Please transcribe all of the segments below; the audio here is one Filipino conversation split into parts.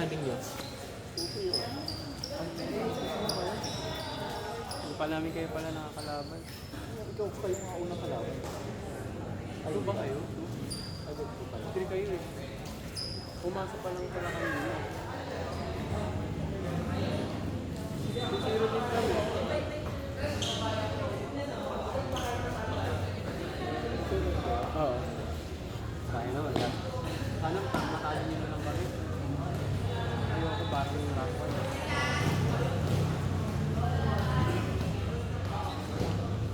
natin yun. Okay yun. Yung pa namin kayo pala nakakalaban. Ikaw kayo nga unang kalaban. Ano ba kayo? Ay, ito pala. Hindi kayo eh. Pumasok pa lang pala kayo nila. 2-0 din kami. Oo. Kaya naman lang. Sana matalo nyo na lang kami. Ayoko parang yung last one.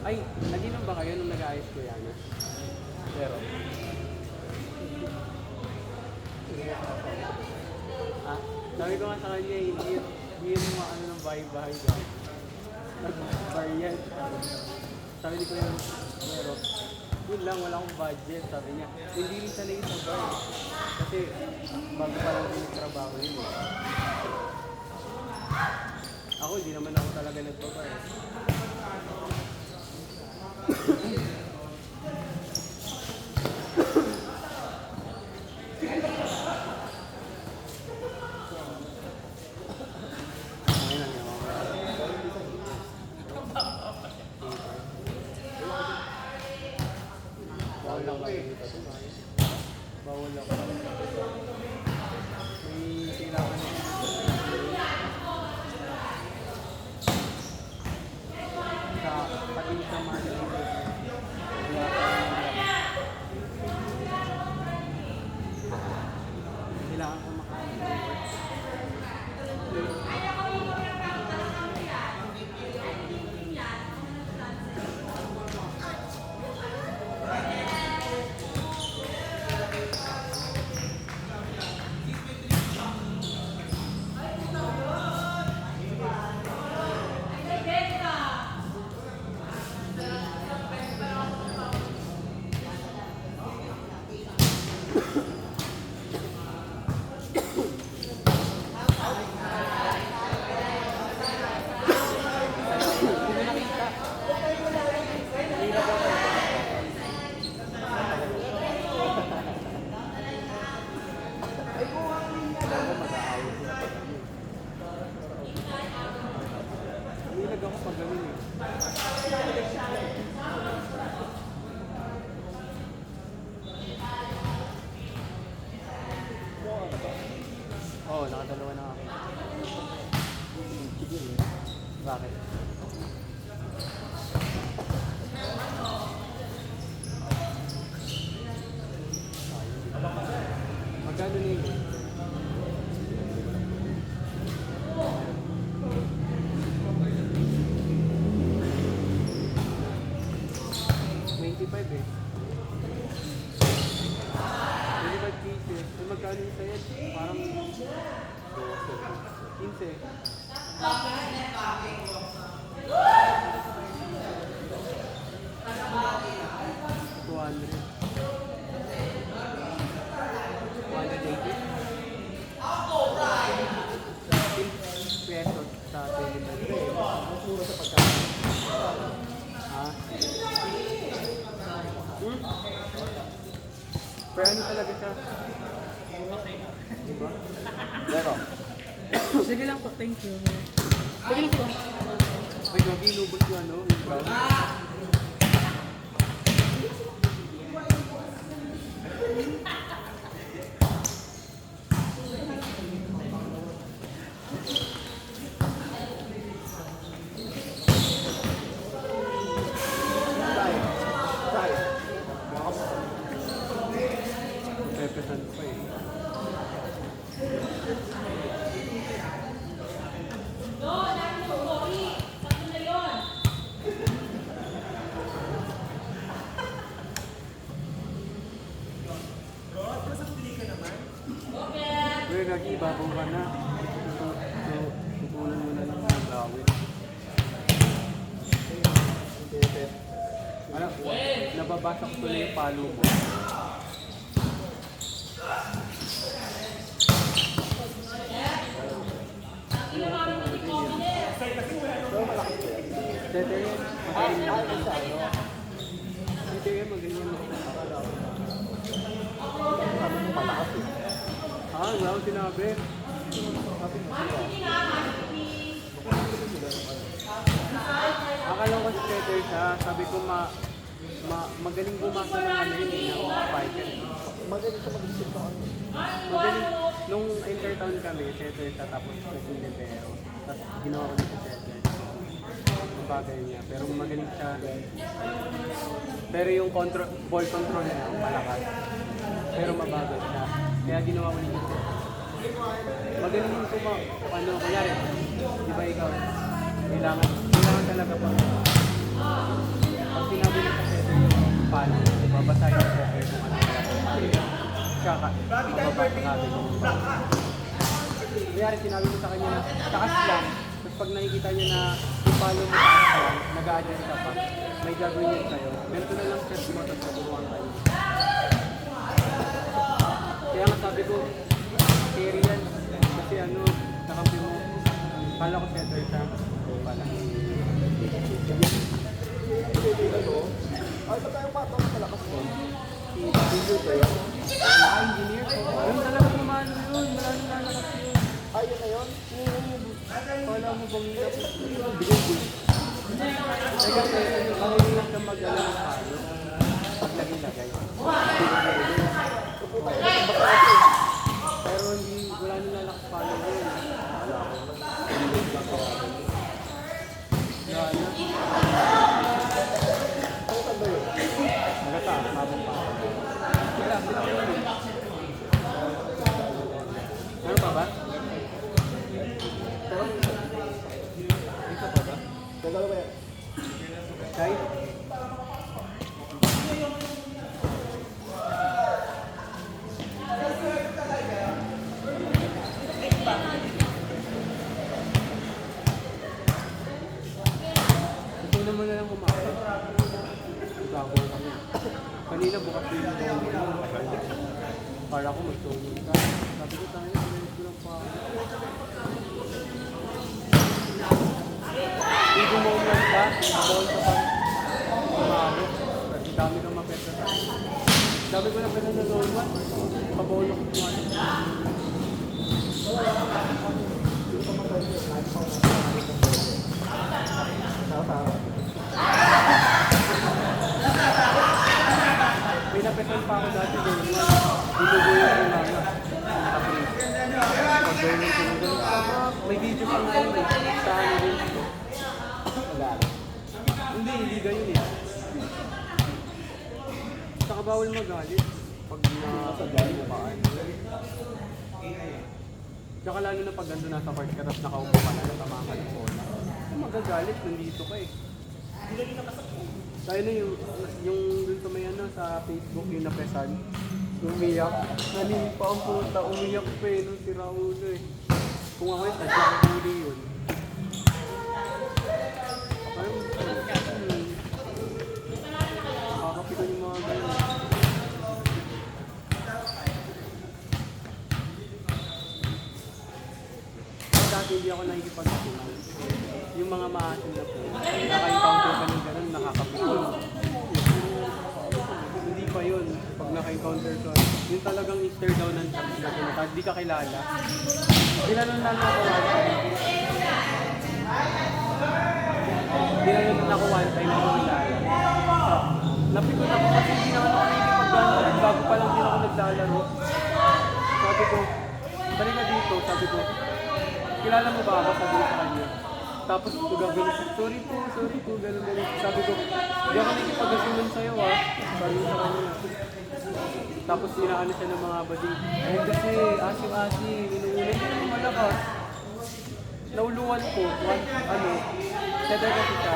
Ay, naginom ba kayo nung nag-aayos ko yan? Pero, sabi ko nga sa kanya, hindi yung mga ano ng bahay-bahay dyan. Nag-bar yan. Sabi ni Kuya, pero, yun lang, wala akong budget. Sabi niya, hindi rin sanay sa bar. Kasi, bago pa lang yung trabaho yun. Ako, hindi naman ako talaga nagbabar. Bawal lang kayo dito. Bawal lang. May kailangan dito. Sa pati sa mga dito. Kailangan ko makain. Nilag ako pag gawin eh. Oo, nakadalawa na ako. Bakit? Magkano na yun? $25 eh. 25 pieces. Kung magkano yung sayad? Parang 15. Pesos sa 25. Ang mura sa pagkain. Ha? Pero ano talaga siya? Diba? Pero, Sige lang po, thank you. Sige lang po. May gagi, lubos yung ano, yung brown. Pepesan pa eh. Kuya Gagi, bago ka na. Tutunan mo na lang ng gawin. Ano, nababasa ko tuloy yung palo mo. Dede yan. Dede yan, magaling mo. sabi mo malakas eh. Ah, wala akong sinabi. Sabi mo sila. Akala ko si Peter siya, sabi ko magaling bumasa ng ano yun, ng spiker. Magaling siya mag-isip ng ano. Magaling, nung intertown kami, Peter siya, tapos si Libero. Tapos ginawa ko din si Peter. Ang bagay niya, pero magaling siya. Pero yung ball control niya, malakas. Pero mabagal siya. Kaya ginawa ko din si Peter. Magaling yung ano, kanyari, di ba ikaw, kailangan talaga pag sinabi niya sa Peter yung paano, babasahin sa Peter kung ano talaga. Tsaka, mababasakabi ko. Kaya sinabi mo sa kanya na taas lang, tapos pag nakikita niya na i-follow mo taas lang, nag-a-adjust ka pa, may gagawin niya sa'yo. Ganito na lang stress mo, tapos naturuan kayo. Kaya nga sabi ko, carry yan. Kasi ano, nakampi mo, kala ko setter siya. Oo pala. Ay, ba't tayong pato na malakas mo? Engineer ba yun? Engineer ko. Ayun talaga pumano yun. Maraming lalakas yun. Ay, yun na yun? Kala mo bang hirap? Bigay-bigay. Ay kasi, marunong lang siya mag-alam ng palo. Paglagay-lagay. Pero hindi, wala nang lalakas palo yun. Wala na. Nagataas, mabang pa. Wala, pinakawin. Ano pa ba? Isa pa ba? Dalawa yan. Kay? Ito naman na lang kumakit. Bago kami. Kanina bukas yung para ako magtulog ka. Sabi ko tayo, pinalit ko lang pa ako. Hindi mo ulan ka, bawal ka pa. Umaro. Kasi dami kang mapesa sa akin. Sabi ko na pala nanonood, pabawal ako kumain. May napesan pa ako dati doon. Binubuyo ko lang na. Pag-donate ko ng gano'n. May video pa nga yun eh. Sa ano din. Wala. Hindi ganyan eh. Saka bawal magalit. Pag nakasagay mo kaan. Tsaka lalo na pag nandun nasa park ka tapos nakaupo ka na natama ka ng bola. Magagalit, nandito ka eh. Tayo na yung dun sa may ano sa Facebook yung napesan. Umiyak. Nanipa ang puta. Umiyak pa eh nung si Raulo eh. Kung ako yun, tadya ang huli yun. Nakakapitan yung mga ganyan. Dati hindi ako nakikipag-tunan. Yung mga maasin na po, naka-encounter ka ng ganun, nakakapikon. Hindi pa yun, pag naka-encounter ka. Yung talagang stare down ng chat na pinatag, di ka kilala. Ginanon lang ako one time. Ginanon ako one time ako kilala. Napikon ako kasi hindi naman ako nakikipag-download. Bago pa lang din ako naglalaro. Sabi ko, balik ka dito, sabi ko, kilala mo ba ako? Sabi ko sa kanya. Tapos gagawin siya, sorry po, gano'n. Sabi ko, di ako nakikipag-asiman sa'yo ah. Sabi ko sa kanya. Tapos sinaano siya ng mga bading. Eh kasi, asim-asim, inuulan ko ng malakas. Nauluan ko, tether kasi siya.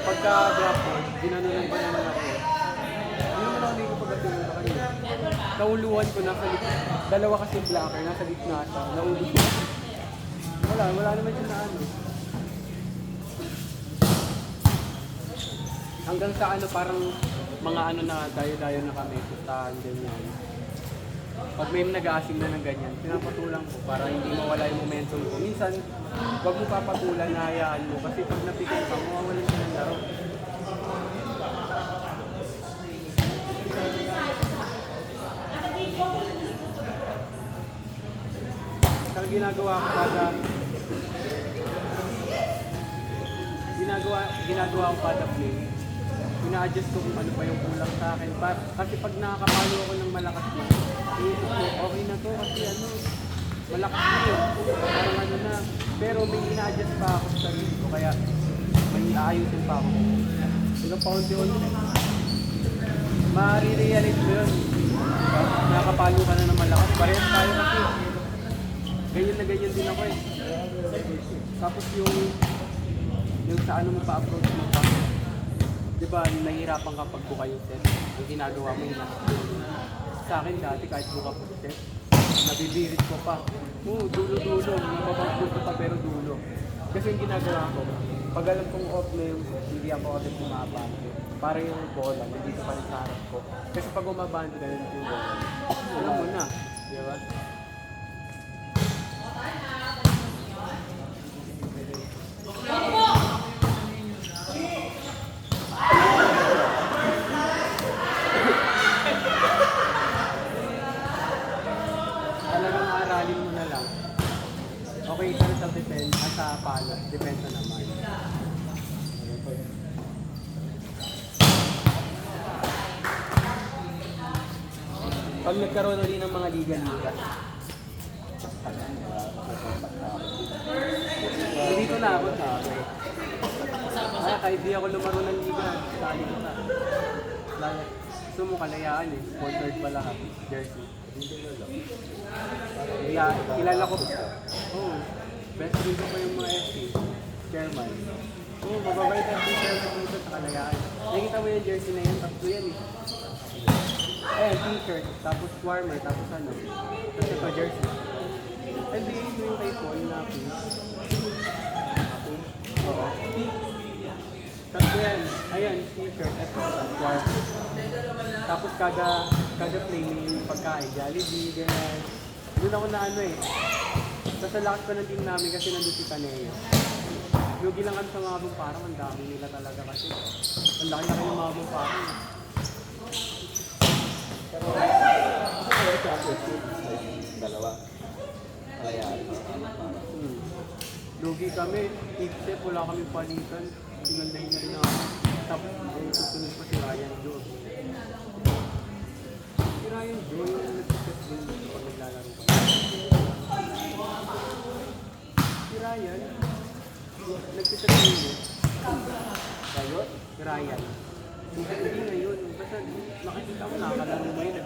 Pagka-drop ko, ginanunan ko naman ako. Hindi naman ako nakikipag-asiman sa kanya. Nauluan ko, dalawa kasi blocker, nasa gitna siya, naulog ko. Wala naman siya na ano. Hanggang sa ano, parang mga ano na dayo-dayo na kami, pustahan, ganyan. Pag may nag-aasim na ng ganyan, pinapatulang ko para hindi mawala yung momentum ko. Minsan, wag mo papatulan, nahayaan mo. Kasi pag napikit ka, mawawalan ka ng laro. Sabi ginagawa ko kada play, ina-adjust ko kung ano pa yung kulang sa akin. Kasi pag nakakapalo ako ng malakas na, iisip ko, okay na to kasi ano, malakas na yun. Parang ano na. Pero may ina-adjust pa ako sa sarili ko, kaya may aayusin pa ako. Ito paunti-unti. Ma-realize mo yun. Nakakapalo ka na ng malakas. Parehas tayo kasi. Ganyan na ganyan din ako eh. Tapos yung sa ano mo pa-approach mo pa. Diba, nahihirapan ka pag buka yung set. Ang ginagawa mo yun. Sa akin dati kahit buka po set, nabibirit ko pa. Dulo-dulo. Nababagpul ko pa pero dulo. Kasi yung ginagawa ko, pag alam kong off na yung set, hindi ako agad bumabante. Para yung bola, nandito pa rin sa harap ko. Kasi pag umabante ka yung bola, alam mo na. Diba? Talagang aralin mo na lang. Okay, isa sa defense, sa palo, defense na naman. Pag nagkaroon ulit ng mga liga-liga, dito na ako sa akin. Kahit di ako lumaro ng liga, sali ko na. Gusto mo kalayaan eh, sponsored pa lahat, jersey. Kilala ko. Best friend ko pa yung mga FP, chairman. Mababait ang chairman dito sa kalayaan. Nakikita mo yung jersey na yan, tatlo yan eh. T-shirt, tapos warmer, tapos ano. Tapos ito jersey. Hindi, ito yung kay Paul na piece. Oo. Tapos yan, ayan, t-shirt, ito, warmer. Tapos kada play may pagkain, Jollibee, ganyan. Doon ako na ano eh. Tapos sa lakas pa ng team namin kasi nandun si Taneo. Yung gilangan sa mga parang ang dami nila talaga kasi. Ang laki-laki ng mga parang. Pero ako championship, dalawa. Kaya, Lugi kami, tip-tip, wala kami palitan. Sinanday na rin ako. Tapos, susunod pa si Ryan Joe. Si Ryan Joe, yung nagsiset din pag naglalaro ka. Si Ryan, nagsiset din yun. kayo? Si Ryan. Hindi ngayon. Basta nakikita mo, nakakalaro mo yun.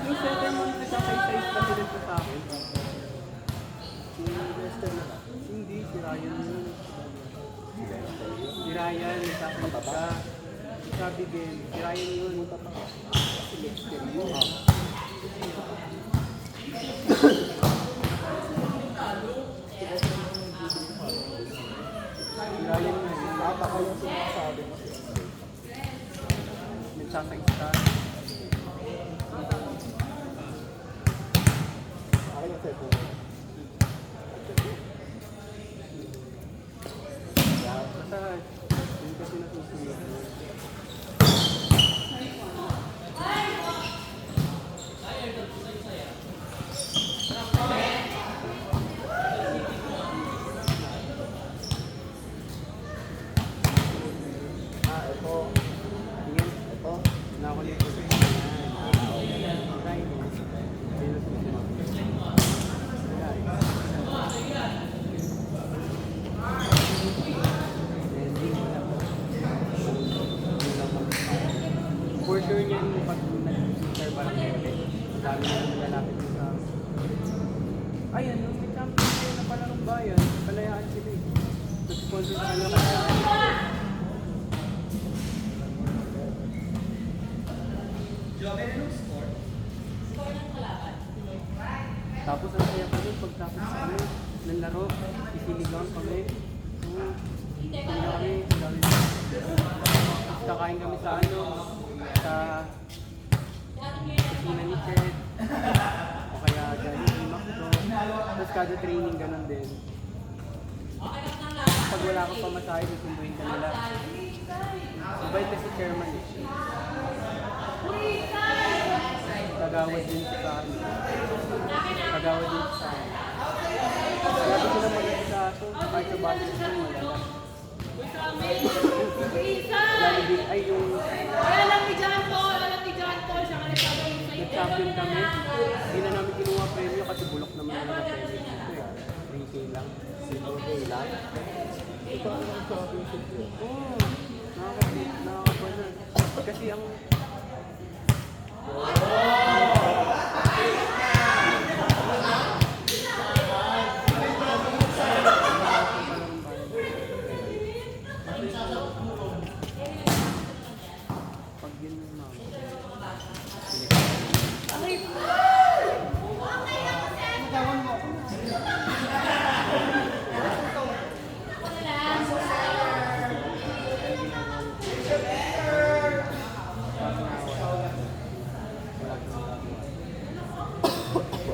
Yung setter mo, nagkakay-size kasi rin sa akin. Si Lester na lang. Hindi, si Ryan yun. Si Ryan, sabi ka. Sabi din, si Ryan yun. Si Lester yun. Si Ryan yun. Tata ko yung sinasabi mo. Nagsasayista. Akin yung set mo. Basta, yun kasi nasusunod mo. Ito. Tingin, Ito. nakulit ko. Ayan. Right. Sino susunod? For sure niyan pag nag-start parang Kevin. Dami na nang lalapit sa ayan, nung may champion kayo na pala ng bayan, palayaan sila eh. Nag-sponsor sa kanila kalayaan. Tapos ang saya kami pagtapos kami ng laro, isiligang kami. Kaya kami, kakain kami sa ano, sa kusina ni Chet, o kaya Jollibee, Macdo. Tapos kada training ganun din. Pag wala kang pamasahe, susunduin ka nila. Mabait kasi chairman eh. Kagawad din sa akin. Kagawad din sa akin. kahit sa balik ito, malala. Jollibee, ay yung nag-champion kami, hindi na namin kinuha premyo kasi bulok naman namin na premyo dito eh. 3K lang. 3K lang. Ito ang championship yun. Oo, nakakabanan. Kasi ang pag yun yung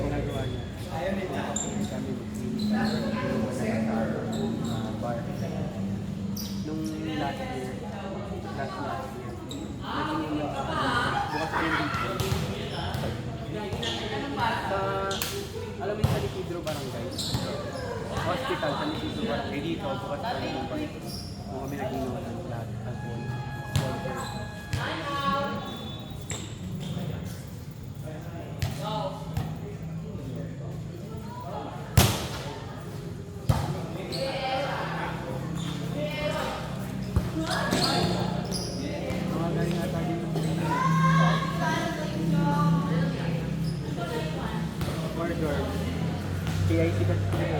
ginagawa niya. Kami bar. Nung last year, last year, naging yung bukas ko yung dito. Sa, alam mo yung San Isidro Barangay? Hospital, San Isidro Barangay. Dito, bukas ko yung bar. Kung kami nag-inuwa ng lahat. Mga galing nga tayo dito. Corridor. KIC kasi sila.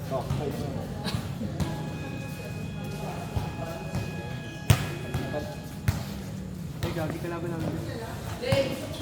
Oh, Ay, gagi ka laban namin.